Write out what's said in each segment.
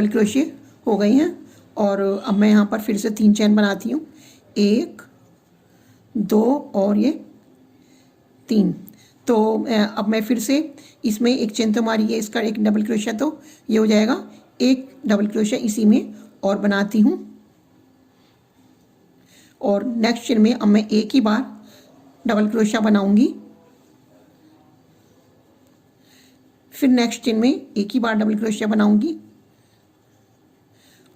Double crochet हो गई हैं। और अब मैं यहाँ पर फिर से 3 चेन बनाती हूँ, 1 2 और ये 3। तो अब मैं फिर से इसमें एक चेन तो मारी है, इसका एक डबल क्रोशिया, तो ये हो जाएगा एक डबल क्रोशिया इसी में और बनाती हूँ। और नेक्स्ट चेन में अब मैं एक ही बार डबल क्रोशिया बनाऊंगी, फिर नेक्स्ट चेन में एक ही बार डबल क्रोशिया बनाऊंगी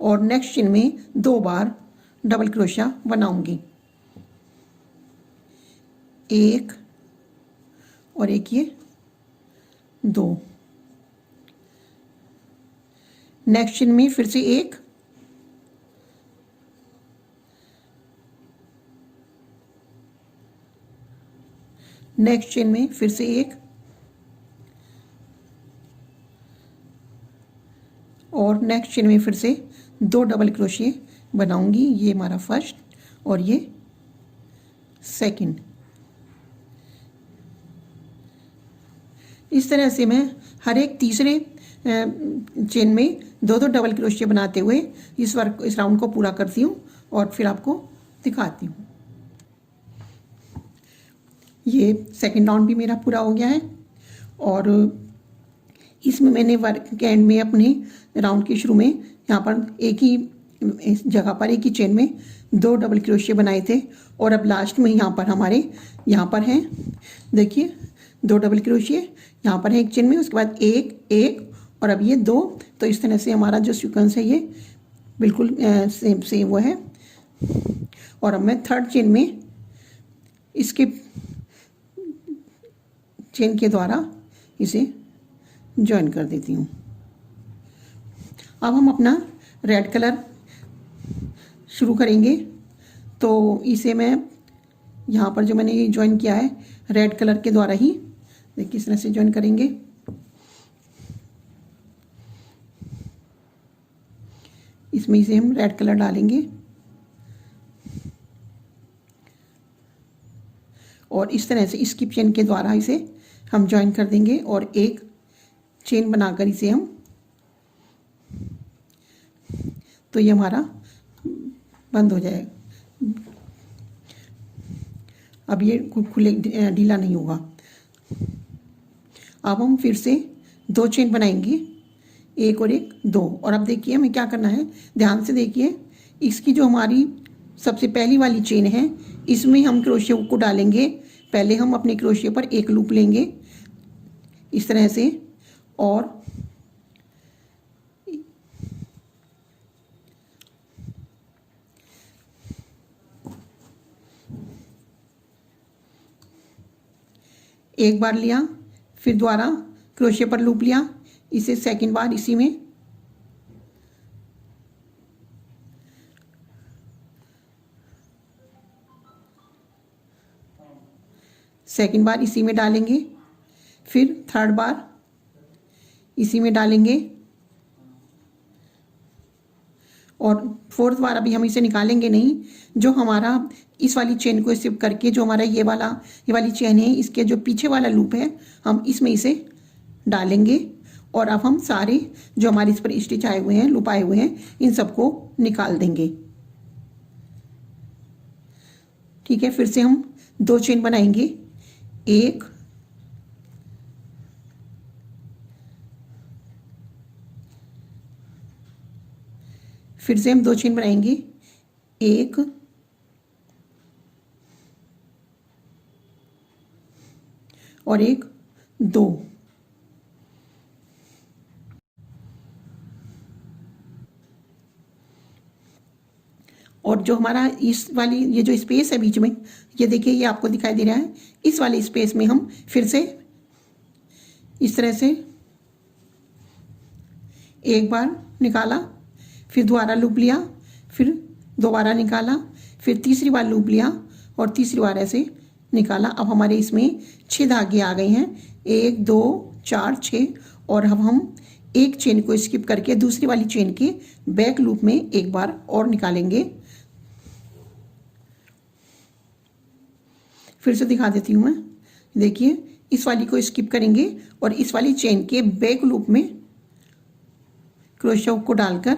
और नेक्स्ट चेन में 2 बार डबल क्रोशिया बनाऊंगी, एक और एक ये 2। नेक्स्ट चेन में फिर से एक, नेक्स्ट चेन में फिर से एक और नेक्स्ट चेन में फिर से 2 डबल क्रोशिये बनाऊंगी। ये हमारा फर्स्ट और ये सेकंड। इस तरह से मैं हर एक तीसरे चेन में 2-2 डबल क्रोशिये बनाते हुए इस राउंड को पूरा करती हूँ और फिर आपको दिखाती हूँ। ये सेकंड राउंड भी मेरा पूरा हो गया है और इसमें मैंने वर्क के एंड में अपने राउंड के शुरू में यहाँ पर एक ही जगह पर एक ही चेन में 2 डबल क्रोशिये बनाए थे और अब लास्ट में यहाँ पर हमारे यहाँ पर हैं, देखिए 2 डबल क्रोशिये यहाँ पर है एक चेन में, उसके बाद एक एक और अब ये 2। तो इस तरह से हमारा जो सीक्वेंस है ये बिल्कुल सेम वो है। और अब मैं थर्ड चेन में इसके चेन के द्वारा इसे ज्वाइन कर देती हूँ। अब हम अपना रेड कलर शुरू करेंगे, तो इसे मैं यहाँ पर जो मैंने ये ज्वाइन किया है रेड कलर के द्वारा ही, देखिए इस तरह से ज्वाइन करेंगे। इसमें इसे हम रेड कलर डालेंगे और इस तरह से स्किप चेन के द्वारा इसे हम ज्वाइन कर देंगे और एक चेन बनाकर इसे हम, तो ये हमारा बंद हो जाएगा। अब ये खुले ढीला नहीं होगा। अब हम फिर से 2 चेन बनाएंगे, एक और एक 2। और अब देखिए हमें क्या करना है, ध्यान से देखिए, इसकी जो हमारी सबसे पहली वाली चेन है इसमें हम क्रोशिया को डालेंगे। पहले हम अपने क्रोशिया पर एक लूप लेंगे इस तरह से और एक बार लिया, फिर दोबारा क्रोशिया पर लूप लिया, इसे सेकंड बार इसी में सेकंड बार इसी में डालेंगे, फिर थर्ड बार इसी में डालेंगे और फोर्थ बार अभी हम इसे निकालेंगे नहीं। जो हमारा इस वाली चेन को स्किप करके जो हमारा ये वाली चेन है, इसके जो पीछे वाला लूप है हम इसमें इसे डालेंगे और अब हम सारे जो हमारे इस पर स्टिच आए हुए हैं, लूप आए हुए हैं, इन सबको निकाल देंगे। ठीक है, फिर से हम 2 चेन बनाएंगे, एक फिर से हम 2 चेन बनाएंगे, एक और एक 2। और जो हमारा इस वाली ये जो स्पेस है बीच में, ये देखिए ये आपको दिखाई दे रहा है, इस वाले स्पेस में हम फिर से इस तरह से एक बार निकाला, फिर दोबारा लूप लिया, फिर दोबारा निकाला, फिर तीसरी बार लूप लिया और तीसरी बार ऐसे निकाला। अब हमारे इसमें 6 धागे आ गए हैं, 1 2 4 6। और अब हम एक चेन को स्किप करके दूसरी वाली चेन के बैक लूप में एक बार और निकालेंगे। फिर से दिखा देती हूँ मैं, देखिए इस वाली को स्किप करेंगे और इस वाली चेन के बैक लूप में क्रोशे हुक को डालकर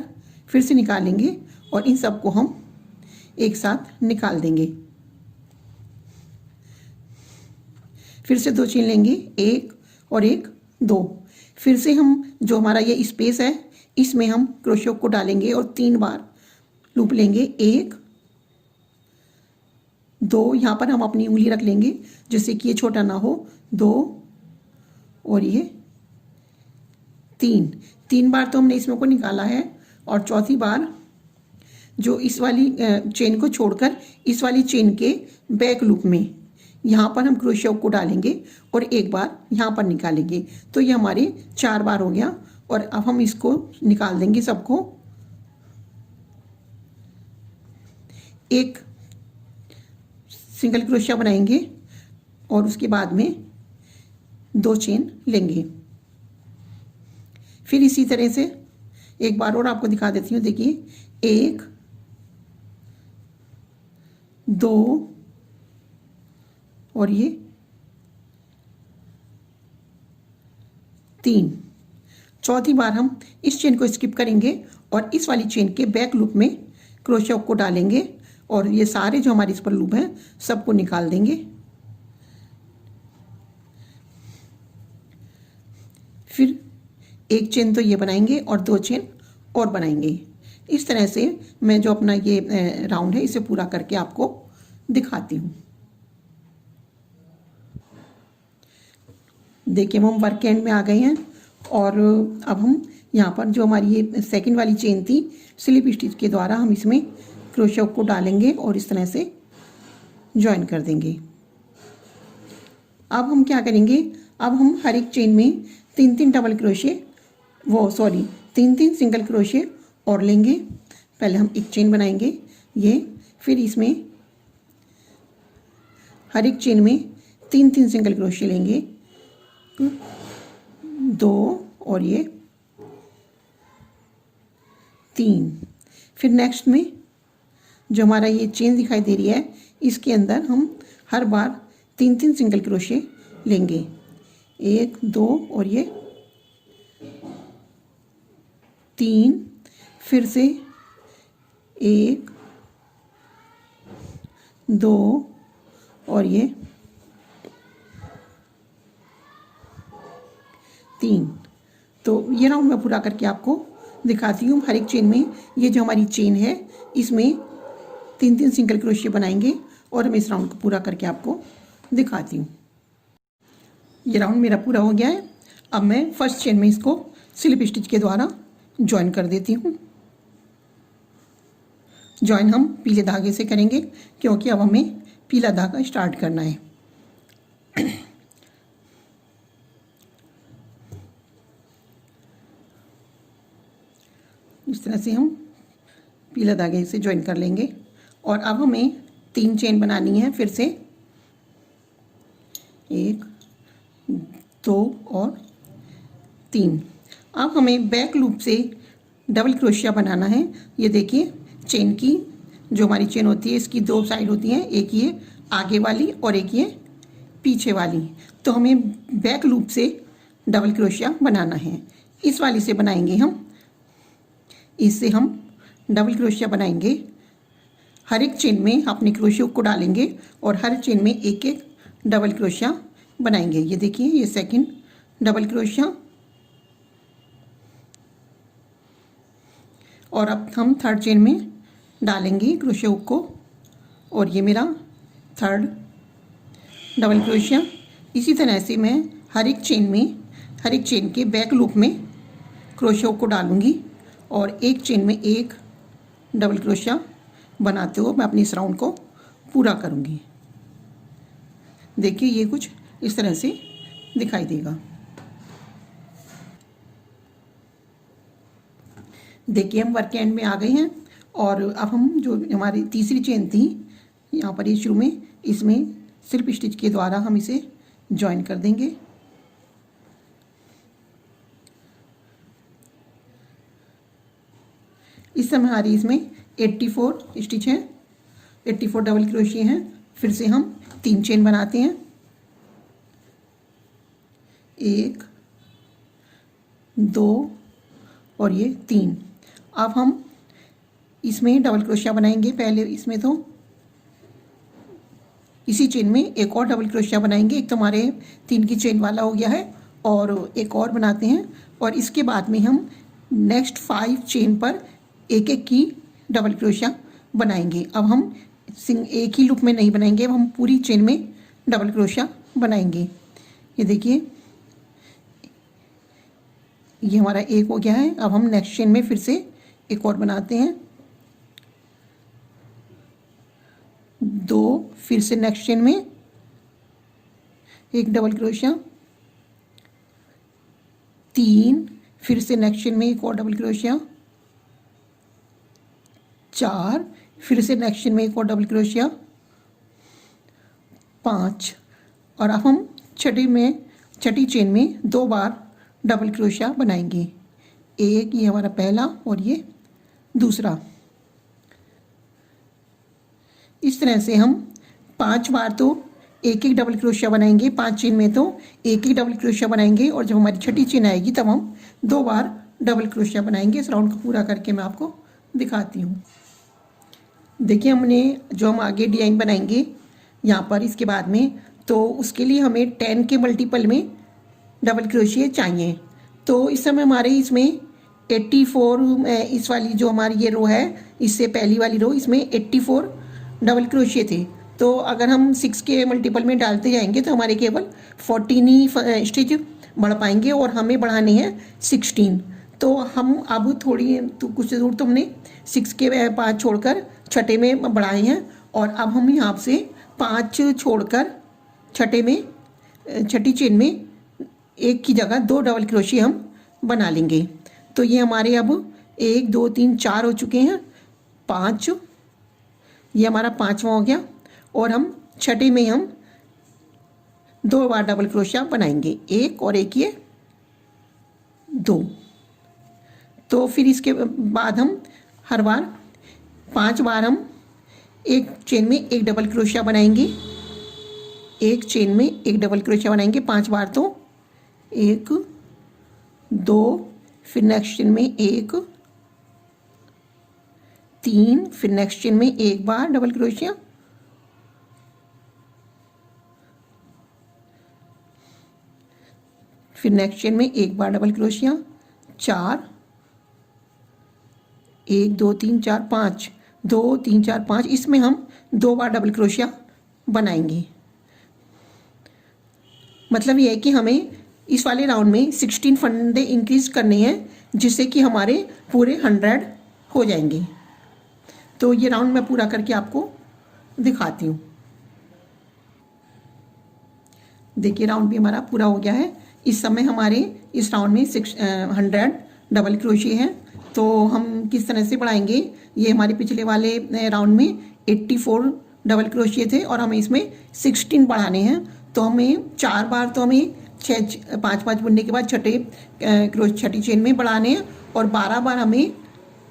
फिर से निकालेंगे और इन सबको हम एक साथ निकाल देंगे। फिर से 2 चेन लेंगे, 1 और 1, 2। फिर से हम जो हमारा ये स्पेस है इसमें हम क्रोशे हुक को डालेंगे और 3 बार लूप लेंगे। 1, 2, यहाँ पर हम अपनी उंगली रख लेंगे जिससे कि ये छोटा ना हो। 2 और ये 3 बार तो हमने इसमें को निकाला है। और चौथी बार जो इस वाली चेन को छोड़कर इस वाली चेन के बैक लूप में यहाँ पर हम क्रोशे हुक को डालेंगे और एक बार यहाँ पर निकालेंगे। तो ये हमारे 4 बार हो गया। और अब हम इसको निकाल देंगे सबको। एक सिंगल क्रोशिया बनाएंगे और उसके बाद में 2 चेन लेंगे। फिर इसी तरह से एक बार और आपको दिखा देती हूँ। देखिए, 1, 2 और ये 3। चौथी बार हम इस चेन को स्किप करेंगे और इस वाली चेन के बैक लूप में क्रोशे हुक को डालेंगे और ये सारे जो हमारे इस पर लूप हैं सबको निकाल देंगे। फिर एक चेन तो ये बनाएंगे और 2 चेन और बनाएंगे। इस तरह से मैं जो अपना ये राउंड है इसे पूरा करके आपको दिखाती हूँ। देखिए, हम वर्क एंड में आ गए हैं और अब हम यहाँ पर जो हमारी ये सेकंड वाली चेन थी स्लिप स्टिच के द्वारा हम इसमें क्रोशे हुक को डालेंगे और इस तरह से ज्वाइन कर देंगे। अब हम क्या करेंगे, अब हम हर एक चेन में 3-3 डबल क्रोशे 3-3 सिंगल क्रोशे और लेंगे। पहले हम एक चेन बनाएंगे ये, फिर इसमें हर एक चेन में 3-3 सिंगल क्रोशे लेंगे, 2 और ये 3। फिर नेक्स्ट में जो हमारा ये चेन दिखाई दे रही है इसके अंदर हम हर बार 3-3 सिंगल क्रोशे लेंगे, 1, 2 और ये 3। फिर से 1, 2 और ये 3। तो ये राउंड मैं पूरा करके आपको दिखाती हूँ। हर एक चेन में ये जो हमारी चेन है इसमें 3-3 सिंगल क्रोशे बनाएंगे और मैं इस राउंड को पूरा करके आपको दिखाती हूँ। ये राउंड मेरा पूरा हो गया है। अब मैं फर्स्ट चेन में इसको स्लिप स्टिच के द्वारा ज्वाइन कर देती हूँ। ज्वाइन हम पीले धागे से करेंगे क्योंकि अब हमें पीला धागा स्टार्ट करना है। इस तरह से हम पीला धागे से ज्वाइन कर लेंगे और अब हमें 3 चेन बनानी है। फिर से 1, 2 और 3। अब हमें बैक लूप से डबल क्रोशिया बनाना है। ये देखिए, चेन की जो हमारी चेन होती है इसकी 2 साइड होती हैं, एक ये आगे वाली और एक ये पीछे वाली। तो हमें बैक लूप से डबल क्रोशिया बनाना है। इस वाली से बनाएंगे हम, इससे हम डबल क्रोशिया बनाएंगे। हर एक चेन में अपने क्रोशे हुक को डालेंगे और हर चेन में एक एक डबल क्रोशिया बनाएंगे। ये देखिए, ये सेकंड डबल क्रोशिया और अब हम थर्ड चेन में डालेंगे क्रोशे हुक को और ये मेरा थर्ड डबल क्रोशिया। इसी तरह से मैं हर एक चेन के बैक लूप में क्रोशे हुक को डालूंगी और एक चेन में एक डबल क्रोशिया बनाते हुए मैं अपनी इस राउंड को पूरा करूंगी। देखिए, ये कुछ इस तरह से दिखाई देगा। देखिए, हम वर्क एंड में आ गए हैं और अब हम जो हमारी तीसरी चेन थी यहाँ पर ये शुरू में, इसमें स्लिप स्टिच के द्वारा हम इसे ज्वाइन कर देंगे। इस समय हमारी इसमें 84 स्टिच हैं, 84 डबल क्रोशिया हैं। फिर से हम 3 चेन बनाते हैं, 1, 2 और ये 3। अब हम इसमें डबल क्रोशिया बनाएंगे। पहले इसमें तो इसी चेन में एक और डबल क्रोशिया बनाएंगे। एक तो हमारे 3 की चेन वाला हो गया है और एक और बनाते हैं, और इसके बाद में हम नेक्स्ट 5 चेन पर एक एक की डबल क्रोशिया बनाएंगे। अब हम एक ही लूप में नहीं बनाएंगे, अब हम पूरी चेन में डबल क्रोशिया बनाएंगे। ये देखिए, ये हमारा एक हो गया है। अब हम नेक्स्ट चेन में फिर से एक और बनाते हैं, 2, फिर से नेक्स्ट चेन में एक डबल क्रोशिया, 3, फिर से नेक्स्ट चेन में एक और डबल क्रोशिया, 4, फिर से नेक्स्ट चेन में एक और डबल क्रोशिया, 5, और अब हम छठी चेन में 2 बार डबल क्रोशिया बनाएंगे। एक, ये हमारा पहला और ये दूसरा। इस तरह से हम 5 बार तो एक एक डबल क्रोशिया बनाएंगे, 5 चेन में तो एक एक डबल क्रोशिया बनाएंगे, और जब हमारी छठी चेन आएगी तब हम 2 बार डबल क्रोशिया बनाएंगे। इस राउंड को पूरा करके मैं आपको दिखाती हूँ। देखिए, हमने जो हम आगे डिजाइन बनाएंगे यहाँ पर इसके बाद में, तो उसके लिए हमें 10 के मल्टीपल में डबल क्रोशिया चाहिए। तो इस समय हमारे इसमें 84, इस वाली जो हमारी ये रो है, इससे पहली वाली रो, इसमें 84 डबल क्रोशिया थे। तो अगर हम 6 के मल्टीपल में डालते जाएंगे तो हमारे केवल 14 ही स्टिच बढ़ पाएंगे, और हमें बढ़ाने हैं 16। तो हम अब थोड़ी तो कुछ दूर तो हमने 6 के 5 छोड़कर छठे में बढ़ाए हैं, और अब हम यहाँ से 5 छोड़कर छठी चेन में एक की जगह 2 डबल क्रोशिया हम बना लेंगे। तो ये हमारे अब 1 2 3 4 हो चुके हैं, 5, ये हमारा 5वां हो गया, और हम छठे में हम 2 बार डबल क्रोशिया बनाएंगे, 1 और 1 ये 2। तो फिर इसके बाद हम हर बार 5 बार हम एक चेन में एक डबल क्रोशिया बनाएंगे, एक चेन में एक डबल क्रोशिया बनाएंगे 5 बार। तो 1 2, फिर नेक्स्ट चेन में 1 3, फिर नेक्स्ट चेन में एक बार डबल क्रोशिया, फिर नेक्स्ट चेन में एक बार डबल क्रोशिया, 4, 1 2 3 4 5, 2 3 4 5, इसमें हम 2 बार डबल क्रोशिया बनाएंगे। मतलब ये है कि हमें इस वाले राउंड में 16 फंदे इंक्रीज करने हैं, जिससे कि हमारे पूरे 100 हो जाएंगे। तो ये राउंड मैं पूरा करके आपको दिखाती हूँ। देखिए, राउंड भी हमारा पूरा हो गया है। इस समय हमारे इस राउंड में 100 डबल क्रोशिया हैं। तो हम किस तरह से बढ़ाएंगे, ये हमारे पिछले वाले राउंड में 84 डबल क्रोशिया थे, और हमें इसमें 16 बढ़ाने हैं। तो हमें 4 बार तो हमें 5 बुनने के बाद छठी चेन में बढ़ाने हैं, और 12 बार हमें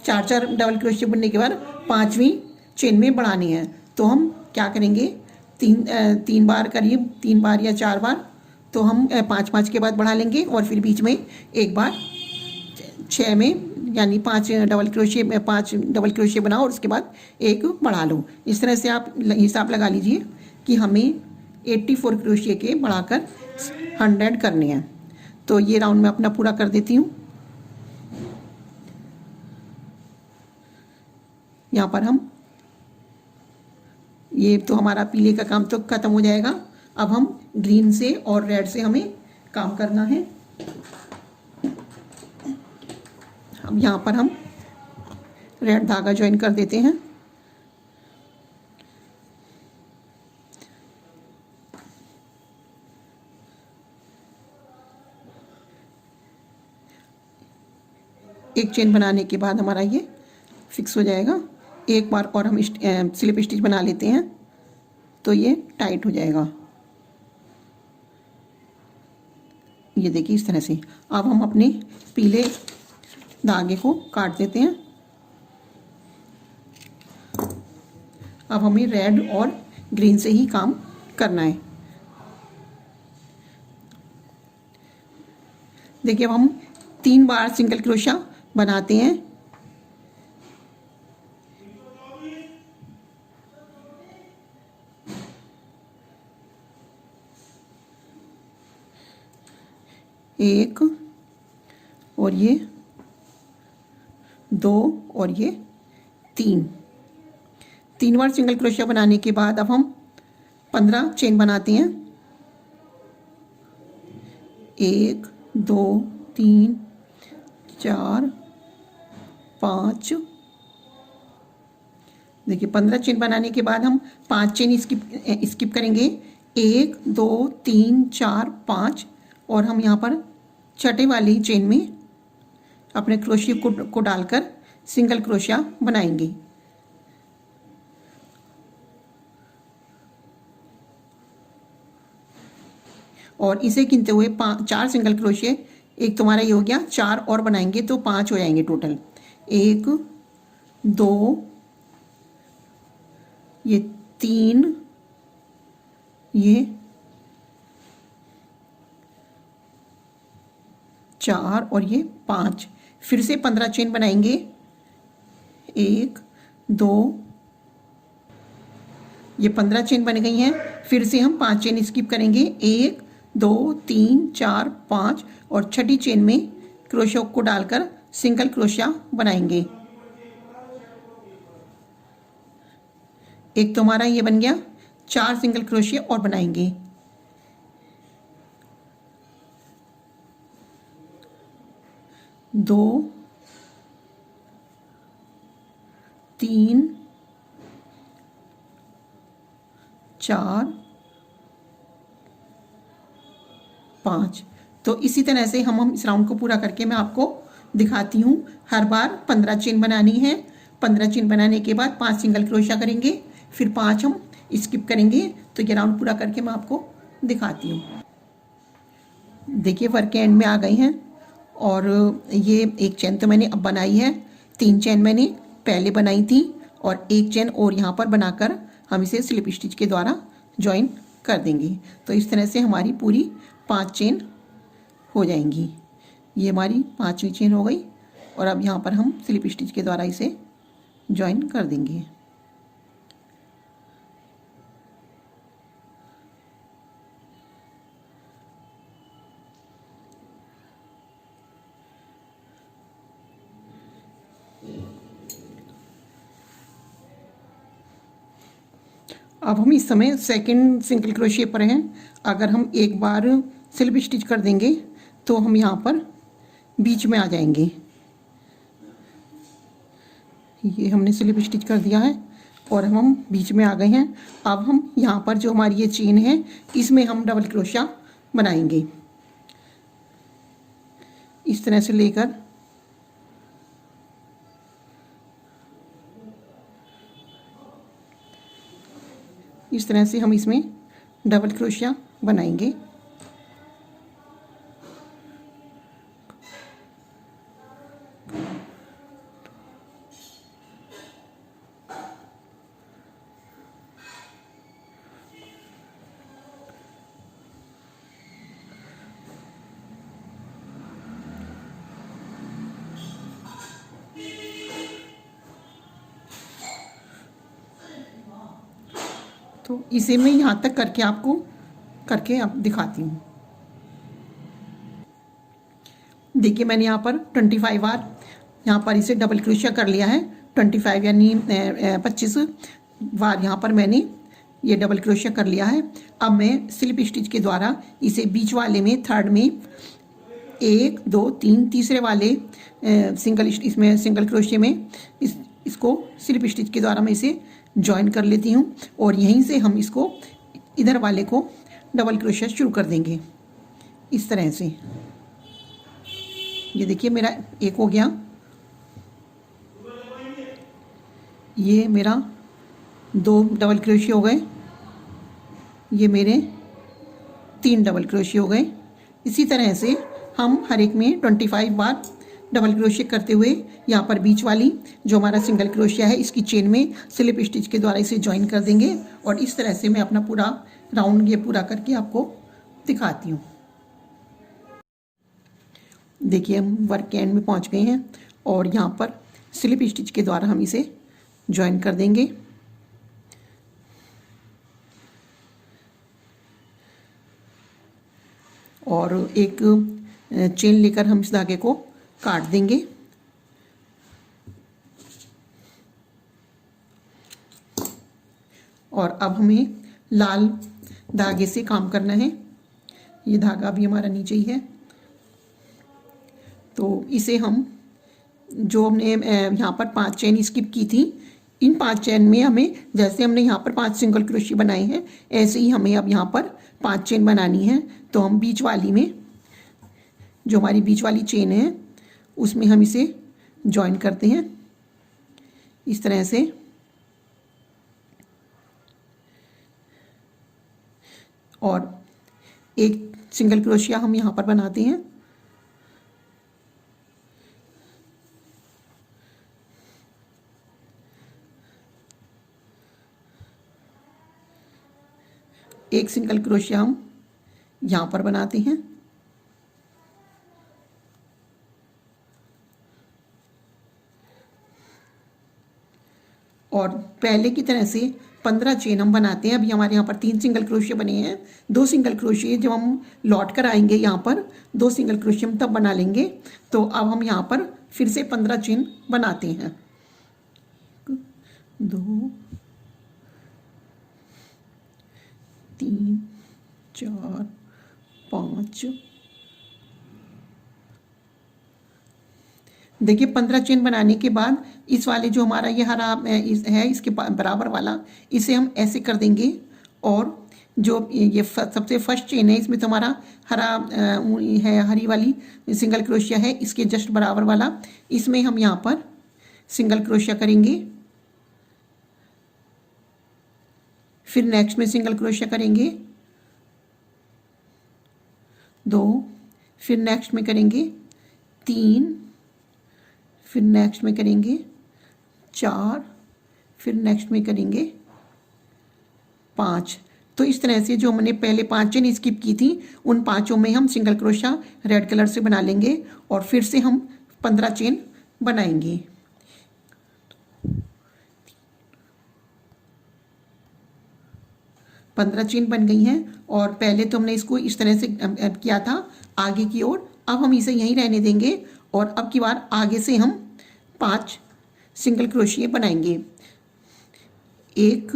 4 डबल क्रोशिया बुनने के बाद 5वीं चेन में बढ़ानी है। तो हम क्या करेंगे, 3 बार, करीब 3 बार या 4 बार, तो हम 5 के बाद बढ़ा लेंगे, और फिर बीच में एक बार 6 में, यानी 5 डबल क्रोशिया बनाओ और उसके बाद एक बढ़ा लो। इस तरह से आप हिसाब लगा लीजिए कि हमें 84 क्रोशिया के बढ़ाकर 100 करने हैं। तो ये राउंड मैं अपना पूरा कर देती हूँ। यहाँ पर हम, ये तो हमारा पीले का काम तो ख़त्म हो जाएगा। अब हम ग्रीन से और रेड से हमें काम करना है। अब यहाँ पर हम रेड धागा ज्वाइन कर देते हैं। एक चेन बनाने के बाद हमारा ये फिक्स हो जाएगा। एक बार और हम स्लिप स्टिच बना लेते हैं तो ये टाइट हो जाएगा। ये देखिए इस तरह से। अब हम अपने पीले धागे को काट देते हैं। अब हमें रेड और ग्रीन से ही काम करना है। देखिए अब हम 3 बार सिंगल क्रोशिया बनाते हैं। एक और ये दो और ये तीन बार सिंगल क्रोशिया बनाने के बाद अब हम 15 चेन बनाते हैं। 1 2 3 4 5, देखिए 15 चेन बनाने के बाद हम 5 चेन स्किप करेंगे। 1 2 3 4 5 और हम यहाँ पर छठे वाली चेन में अपने क्रोशिया को डालकर सिंगल क्रोशिया बनाएंगे। और इसे गिनते हुए 4 सिंगल क्रोशिया, एक तुम्हारा ये हो गया, 4 और बनाएंगे तो 5 हो जाएंगे टोटल। 1 2 ये 3 ये 4 और ये 5। फिर से 15 चेन बनाएंगे। 1 2 ये 15 चेन बन गई हैं। फिर से हम 5 चेन स्किप करेंगे। 1 2 3 4 5 और छठी चेन में क्रोशिया को डालकर सिंगल क्रोशिया बनाएंगे। एक तो हमारा ये बन गया, 4 सिंगल क्रोशिया और बनाएंगे। दो 3 4 5। तो इसी तरह से हम इस राउंड को पूरा करके मैं आपको दिखाती हूँ। हर बार 15 चेन बनानी है। 15 चेन बनाने के बाद 5 सिंगल क्रोशिया करेंगे, फिर 5 हम स्किप करेंगे। तो ये राउंड पूरा करके मैं आपको दिखाती हूँ। देखिए वर्क के एंड में आ गई हैं और ये एक चेन तो मैंने अब बनाई है। 3 चेन मैंने पहले बनाई थी और एक चेन और यहाँ पर बनाकर हम इसे स्लिप स्टिच के द्वारा ज्वाइन कर देंगे। तो इस तरह से हमारी पूरी 5 चेन हो जाएंगी। ये हमारी 5वीं चेन हो गई और अब यहाँ पर हम स्लिप स्टिच के द्वारा इसे ज्वाइन कर देंगे। अब हम इस समय सेकंड सिंगल क्रोशिया पर हैं। अगर हम एक बार स्लिप स्टिच कर देंगे तो हम यहाँ पर बीच में आ जाएंगे। ये हमने स्लिप स्टिच कर दिया है और हम बीच में आ गए हैं। अब हम यहाँ पर जो हमारी ये चेन है इसमें हम डबल क्रोशिया बनाएंगे। इस तरह से लेकर इस तरह से हम इसमें डबल क्रोशिया बनाएंगे। तो इसे मैं यहाँ तक करके आप दिखाती हूँ। देखिए मैंने यहाँ पर 25 बार यहाँ पर इसे डबल क्रोशिया कर लिया है। 25 यानी 25 बार यहाँ पर मैंने ये डबल क्रोशिया कर लिया है। अब मैं स्लिप स्टिच के द्वारा इसे बीच वाले में, थर्ड में 1 2 3 तीसरे वाले इसमें सिंगल क्रोशिया में इसको स्लिप स्टिच के द्वारा मैं इसे ज्वाइन कर लेती हूँ और यहीं से हम इसको इधर वाले को डबल क्रोशिया शुरू कर देंगे। इस तरह से ये देखिए मेरा एक हो गया, ये मेरा 2 डबल क्रोशिया हो गए, ये मेरे 3 डबल क्रोशिया हो गए। इसी तरह से हम हर एक में 25 बार डबल क्रोशिया करते हुए यहाँ पर बीच वाली जो हमारा सिंगल क्रोशिया है इसकी चेन में स्लिप स्टिच के द्वारा इसे ज्वाइन कर देंगे और इस तरह से मैं अपना पूरा राउंड ये पूरा करके आपको दिखाती हूँ। देखिए हम वर्क के एंड में पहुँच गए हैं और यहाँ पर स्लिप स्टिच के द्वारा हम इसे ज्वाइन कर देंगे। और एक चेन लेकर हम इस धागे को काट देंगे। और अब हमें लाल धागे से काम करना है। ये धागा भी हमारा नीचे ही है, तो इसे हम जो हमने यहाँ पर 5 चेन स्किप की थी, इन 5 चेन में हमें, जैसे हमने यहाँ पर 5 सिंगल क्रोशिया बनाए हैं, ऐसे ही हमें अब यहाँ पर 5 चेन बनानी है। तो हम बीच वाली में, जो हमारी बीच वाली चेन है, उसमें हम इसे जॉइन करते हैं इस तरह से। और एक सिंगल क्रोशिया हम यहाँ पर बनाते हैं। एक सिंगल क्रोशिया हम यहाँ पर बनाते हैं। और पहले की तरह से 15 चेन हम बनाते हैं। अभी हमारे यहाँ पर 3 सिंगल क्रोशिया बने हैं। 2 सिंगल क्रोशिया जब हम लौट कर आएंगे यहाँ पर, 2 सिंगल क्रोशिया हम तब बना लेंगे। तो अब हम यहाँ पर फिर से 15 चेन बनाते हैं। 2 3 4 5। देखिए 15 चेन बनाने के बाद इस वाले जो हमारा ये हरा है, इसके बराबर वाला, इसे हम ऐसे कर देंगे। और जो ये सबसे फर्स्ट चेन है, इसमें तो हमारा हरा है, हरी वाली सिंगल क्रोशिया है, इसके जस्ट बराबर वाला, इसमें हम यहाँ पर सिंगल क्रोशिया करेंगे। फिर नेक्स्ट में सिंगल क्रोशिया करेंगे 2, फिर नेक्स्ट में करेंगे 3, फिर नेक्स्ट में करेंगे 4, फिर नेक्स्ट में करेंगे 5। तो इस तरह से जो हमने पहले 5 चेन स्किप की थी, उन 5 में हम सिंगल क्रोशिया रेड कलर से बना लेंगे और फिर से हम 15 चेन बनाएंगे। 15 चेन बन गई हैं। और पहले तो हमने इसको इस तरह से किया था आगे की ओर, अब हम इसे यहीं रहने देंगे। और अब की बार आगे से हम 5 सिंगल क्रोशिया बनाएंगे। एक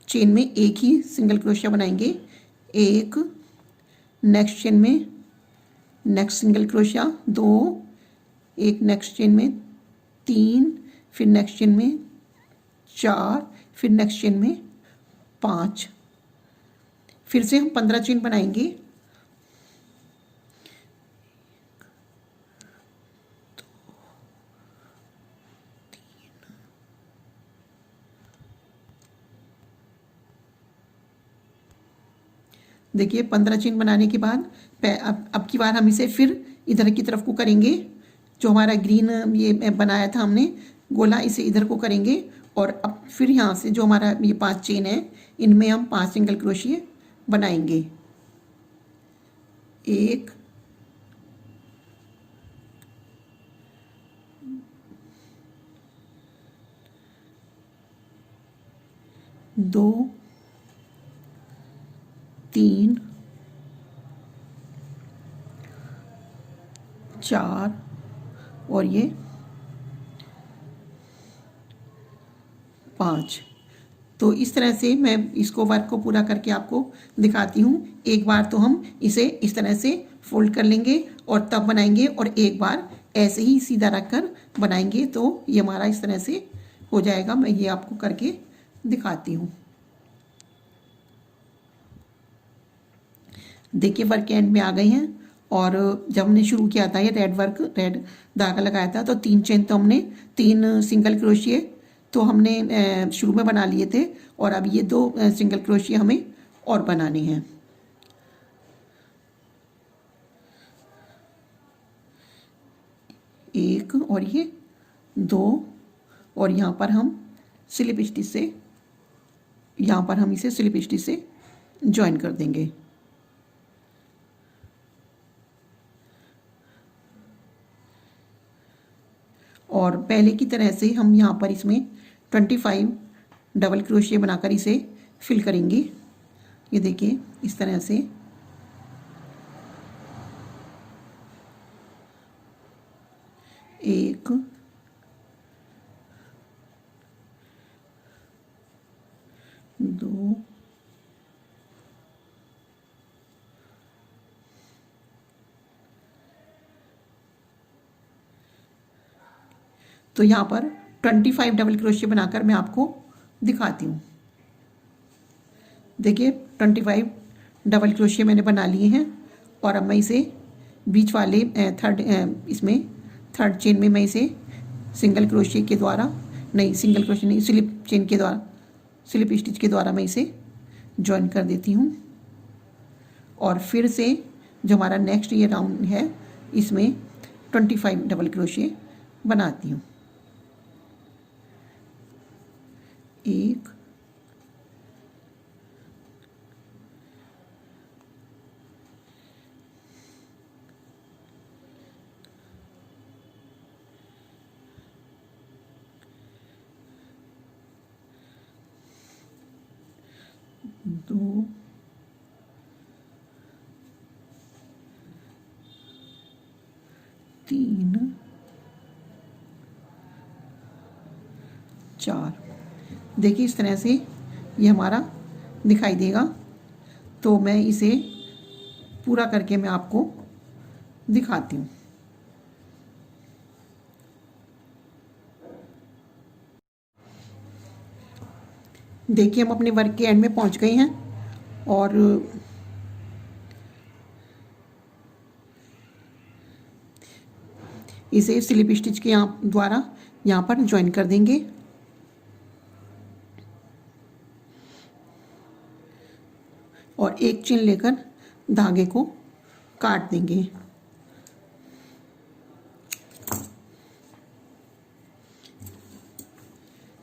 चेन में एक ही सिंगल क्रोशिया बनाएंगे, एक, नेक्स्ट चेन में नेक्स्ट सिंगल क्रोशिया 2, एक नेक्स्ट चेन में 3, फिर नेक्स्ट चेन में 4, फिर नेक्स्ट चेन में 5। फिर से हम 15 चेन बनाएंगे। देखिए 15 चेन बनाने के बाद अब की बार हम इसे फिर इधर की तरफ को करेंगे। जो हमारा ग्रीन ये बनाया था हमने गोला, इसे इधर को करेंगे। और अब फिर यहाँ से जो हमारा ये 5 चेन है, इनमें हम 5 सिंगल क्रोशिया बनाएंगे। 1, 2, 3, 4 और ये 5। तो इस तरह से मैं इसको वर्क को पूरा करके आपको दिखाती हूँ। एक बार तो हम इसे इस तरह से फोल्ड कर लेंगे और तब बनाएंगे, और एक बार ऐसे ही सीधा रखकर बनाएंगे। तो ये हमारा इस तरह से हो जाएगा। मैं ये आपको करके दिखाती हूँ। देखिए वर्क एंड में आ गए हैं। और जब हमने शुरू किया था ये रेड धागा लगाया था, तो 3 चेन तो हमने 3 सिंगल क्रोशिया तो हमने शुरू में बना लिए थे। और अब ये 2 सिंगल क्रोशिया हमें और बनाने हैं। एक और ये 2, और यहाँ पर हम स्लिप स्टिच से, यहाँ पर हम इसे स्लिप स्टिच से ज्वाइन कर देंगे। और पहले की तरह से हम यहाँ पर इसमें 25 डबल क्रोशिया बनाकर इसे फिल करेंगे। ये देखिए इस तरह से। एक, दो, तो यहाँ पर 25 डबल क्रोशिया बनाकर मैं आपको दिखाती हूँ। देखिए 25 डबल क्रोशिया मैंने बना लिए हैं और अब मैं इसे बीच वाले इसमें थर्ड चेन में मैं इसे सिंगल क्रोशिया के द्वारा, नहीं सिंगल क्रोशिया नहीं, स्लिप चेन के द्वारा, स्लिप स्टिच के द्वारा मैं इसे जॉइन कर देती हूँ। और फिर से जो हमारा नेक्स्ट ये राउंड है इसमें 25 डबल क्रोशिया बनाती हूँ। एक, दो, तीन, चार। देखिए इस तरह से ये हमारा दिखाई देगा। तो मैं इसे पूरा करके मैं आपको दिखाती हूँ। देखिए हम अपने वर्क के एंड में पहुँच गए हैं और इसे स्लिप स्टिच के द्वारा यहाँ पर ज्वाइन कर देंगे। और एक चेन लेकर धागे को काट देंगे।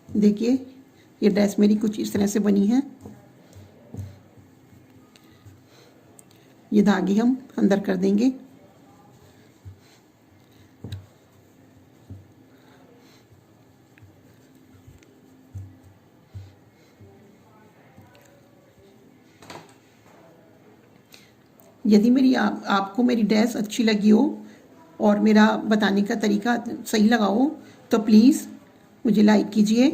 देखिए ये ड्रेस मेरी कुछ इस तरह से बनी है। ये धागे हम अंदर कर देंगे। यदि आपको मेरी ड्रेस अच्छी लगी हो और मेरा बताने का तरीका सही लगा हो तो प्लीज़ मुझे लाइक कीजिए,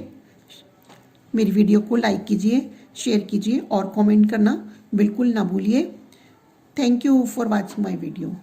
मेरी वीडियो को लाइक कीजिए, शेयर कीजिए और कमेंट करना बिल्कुल ना भूलिए। Thank you for watching my video.